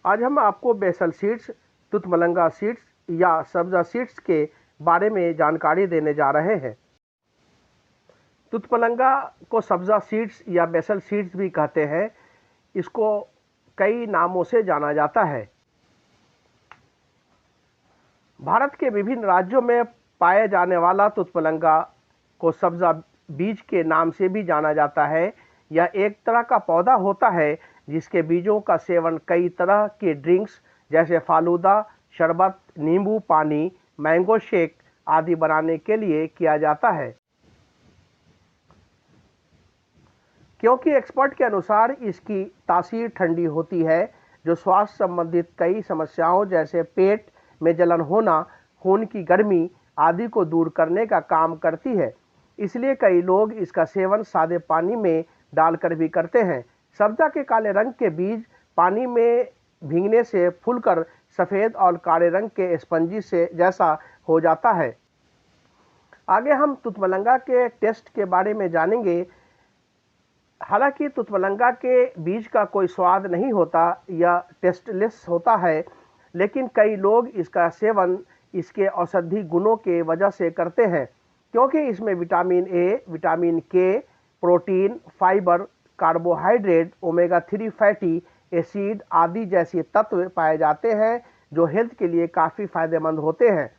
आज हम आपको बेसल सीड्स, तुतमलंगा सीड्स या सब्जा सीड्स के बारे में जानकारी देने जा रहे हैं। तुतमलंगा को सब्जा सीड्स या बेसल सीड्स भी कहते हैं। इसको कई नामों से जाना जाता है। भारत के विभिन्न राज्यों में पाए जाने वाला तुतमलंगा को सब्जा बीज के नाम से भी जाना जाता है। यह एक तरह का पौधा होता है जिसके बीजों का सेवन कई तरह के ड्रिंक्स जैसे फालूदा, शरबत, नींबू पानी, मैंगो शेक आदि बनाने के लिए किया जाता है। क्योंकि एक्सपर्ट के अनुसार इसकी तासीर ठंडी होती है, जो स्वास्थ्य संबंधित कई समस्याओं जैसे पेट में जलन होना, खून की गर्मी आदि को दूर करने का काम करती है। इसलिए कई लोग इसका सेवन सादे पानी में डालकर भी करते हैं। सब्जा के काले रंग के बीज पानी में भीगने से फूलकर सफ़ेद और काले रंग के स्पंजी से जैसा हो जाता है। आगे हम तुतमलंगा के टेस्ट के बारे में जानेंगे। हालांकि तुतमलंगा के बीज का कोई स्वाद नहीं होता या टेस्टलेस होता है, लेकिन कई लोग इसका सेवन इसके औषधि गुणों के वजह से करते हैं, क्योंकि इसमें विटामिन ए, विटामिन के, protein, fibre, carbohydrate, omega 3 fatty acid आदि जैसे तत्व पाए जाते हैं जो हेल्थ के लिए काफ़ी फायदेमंद होते हैं।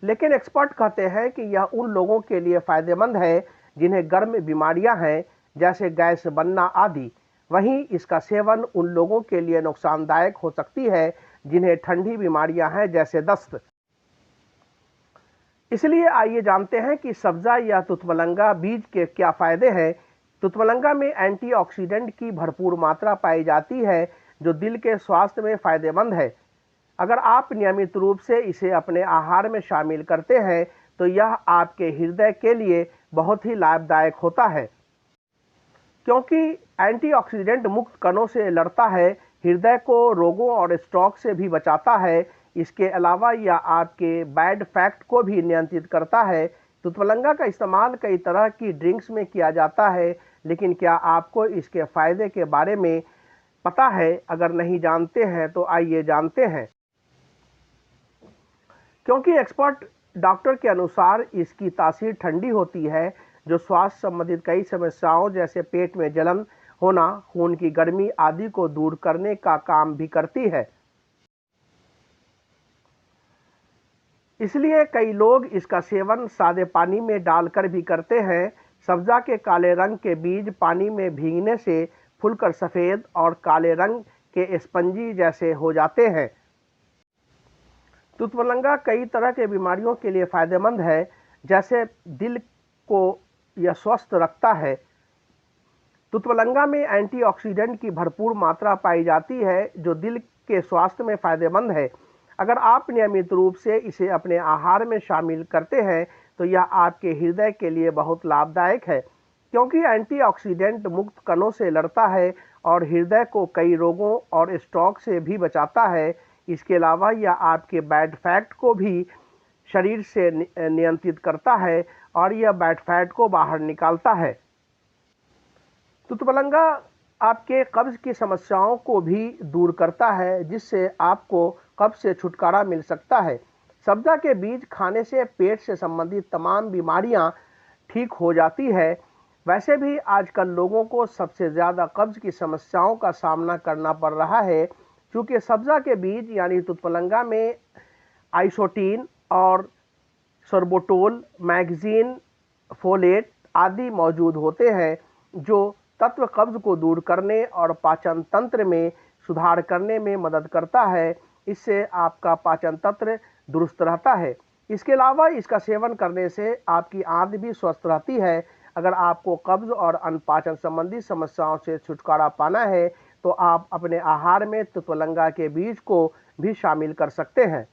लेकिन एक्सपर्ट कहते हैं कि यह उन लोगों के लिए फायदेमंद है जिन्हें गर्म बीमारियां हैं जैसे गैस बनना आदि। वहीं इसका सेवन उन लोगों के लिए नुकसानदायक हो सकती है जिन्हें ठंडी बीमारियां हैं जैसे दस्त। इसलिए आइए जानते हैं कि सब्जा या तुतमलंगा बीज के क्या फायदे हैं। तुतमलंगा में एंटीऑक्सीडेंट की भरपूर मात्रा पाई जाती है जो दिल के स्वास्थ्य में फायदेमंद है। अगर आप नियमित रूप से इसे अपने आहार में शामिल करते हैं तो यह आपके हृदय के लिए बहुत ही लाभदायक होता है, क्योंकि एंटीऑक्सीडेंट मुक्त कणों से लड़ता है, हृदय को रोगों और स्ट्रोक से भी बचाता है। इसके अलावा यह आपके बैड फैट को भी नियंत्रित करता है। तुतमलंगा का इस्तेमाल कई तरह की ड्रिंक्स में किया जाता है, लेकिन क्या आपको इसके फायदे के बारे में पता है? अगर नहीं जानते हैं तो आइए जानते हैं। क्योंकि एक्सपर्ट डॉक्टर के अनुसार इसकी तासीर ठंडी होती है, जो स्वास्थ्य संबंधित कई समस्याओं जैसे पेट में जलन होना, खून की गर्मी आदि को दूर करने का काम भी करती है। इसलिए कई लोग इसका सेवन सादे पानी में डालकर भी करते हैं। सब्जा के काले रंग के बीज पानी में भीगने से फूलकर सफ़ेद और काले रंग के स्पंजी जैसे हो जाते हैं। तुतमलंगा कई तरह के बीमारियों के लिए फायदेमंद है, जैसे दिल को यह स्वस्थ रखता है। तुतमलंगा में एंटीऑक्सीडेंट की भरपूर मात्रा पाई जाती है जो दिल के स्वास्थ्य में फायदेमंद है। अगर आप नियमित रूप से इसे अपने आहार में शामिल करते हैं तो यह आपके हृदय के लिए बहुत लाभदायक है, क्योंकि एंटीऑक्सीडेंट मुक्त कणों से लड़ता है और हृदय को कई रोगों और स्ट्रोक से भी बचाता है। इसके अलावा यह आपके बैड फैट को भी शरीर से नियंत्रित करता है और यह बैड फैट को बाहर निकालता है। तुतमलंगा आपके कब्ज की समस्याओं को भी दूर करता है, जिससे आपको कब्ज से छुटकारा मिल सकता है। सब्जा के बीज खाने से पेट से संबंधित तमाम बीमारियां ठीक हो जाती है। वैसे भी आजकल लोगों को सबसे ज़्यादा कब्ज की समस्याओं का सामना करना पड़ रहा है, क्योंकि सब्जा के बीज यानी तुतमलंगा में आइसोटीन और सोर्बोटोल, मैग्नीशियम, फोलेट आदि मौजूद होते हैं, जो तत्व कब्ज को दूर करने और पाचन तंत्र में सुधार करने में मदद करता है। इससे आपका पाचन तंत्र दुरुस्त रहता है। इसके अलावा इसका सेवन करने से आपकी आंत भी स्वस्थ रहती है। अगर आपको कब्ज और अन्य पाचन संबंधी समस्याओं से छुटकारा पाना है तो आप अपने आहार में तुतमलंगा के बीज को भी शामिल कर सकते हैं।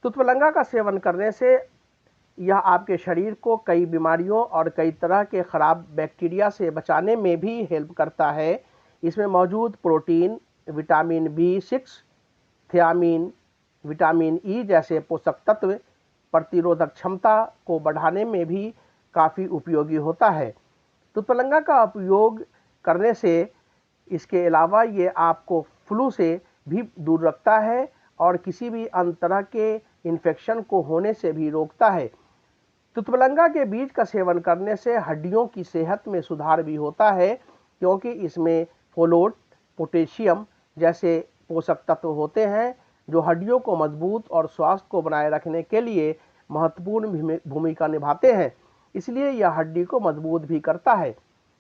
तुतमलंगा का सेवन करने से यह आपके शरीर को कई बीमारियों और कई तरह के खराब बैक्टीरिया से बचाने में भी हेल्प करता है। इसमें मौजूद protein, vitamin B6, thiamine, vitamin E जैसे पोषक तत्व प्रतिरोधक क्षमता को बढ़ाने में भी काफ़ी उपयोगी होता है। तुतमलंगा का उपयोग करने से इसके अलावा ये आपको फ्लू से भी दूर रखता है और किसी भी अन्य तरह के इन्फेक्शन को होने से भी रोकता है। तुतवलंगा के बीज का सेवन करने से हड्डियों की सेहत में सुधार भी होता है, क्योंकि इसमें फोलेट, पोटेशियम जैसे पोषक तत्व होते हैं जो हड्डियों को मजबूत और स्वास्थ्य को बनाए रखने के लिए महत्वपूर्ण भूमिका निभाते हैं। इसलिए यह हड्डी को मजबूत भी करता है।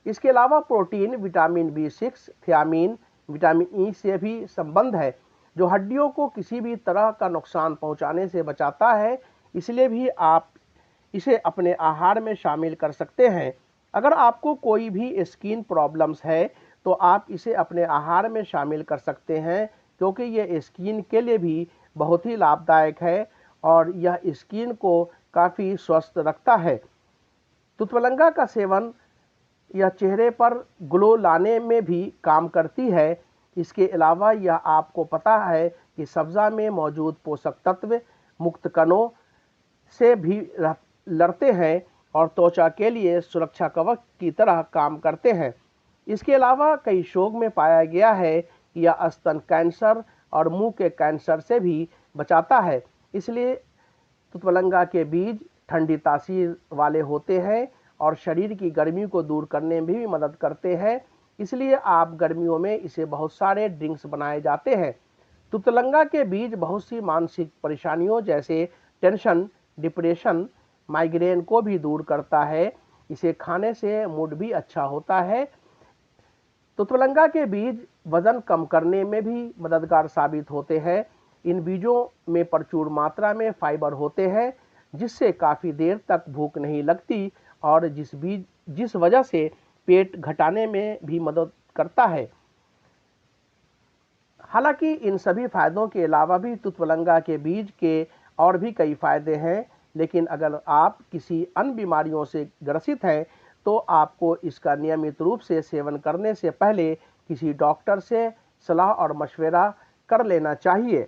इसके अलावा protein, vitamin B6, thiamine, vitamin E से भी संबंध है जो हड्डियों को किसी भी तरह का नुकसान पहुंचाने से बचाता है। इसलिए भी आप इसे अपने आहार में शामिल कर सकते हैं। अगर आपको कोई भी स्किन प्रॉब्लम्स है तो आप इसे अपने आहार में शामिल कर सकते हैं, क्योंकि यह स्किन के लिए भी बहुत ही लाभदायक है और यह स्किन को काफ़ी स्वस्थ रखता है। तुतवलंगा का सेवन यह चेहरे पर ग्लो लाने में भी काम करती है। इसके अलावा यह आपको पता है कि सब्ज़ा में मौजूद पोषक तत्व मुक्त कणों से भी लड़ते हैं और त्वचा के लिए सुरक्षा कवच की तरह काम करते हैं। इसके अलावा कई शोध में पाया गया है कि यह स्तन कैंसर और मुंह के कैंसर से भी बचाता है। इसलिए तुतवलंगा के बीज ठंडी तासीर वाले होते हैं और शरीर की गर्मी को दूर करने में भी मदद करते हैं। इसलिए आप गर्मियों में इसे बहुत सारे ड्रिंक्स बनाए जाते हैं। तुतवलंगा के बीज बहुत सी मानसिक परेशानियों जैसे टेंशन, डिप्रेशन, माइग्रेन को भी दूर करता है। इसे खाने से मूड भी अच्छा होता है। तुतवलंगा के बीज वजन कम करने में भी मददगार साबित होते हैं। इन बीजों में प्रचुर मात्रा में फाइबर होते हैं, जिससे काफ़ी देर तक भूख नहीं लगती और जिस वजह से पेट घटाने में भी मदद करता है। हालांकि इन सभी फायदों के अलावा भी तुतवलंगा के बीज के और भी कई फायदे हैं, लेकिन अगर आप किसी अन्य बीमारियों से ग्रसित हैं तो आपको इसका नियमित रूप से सेवन करने से पहले किसी डॉक्टर से सलाह और मशवरा कर लेना चाहिए।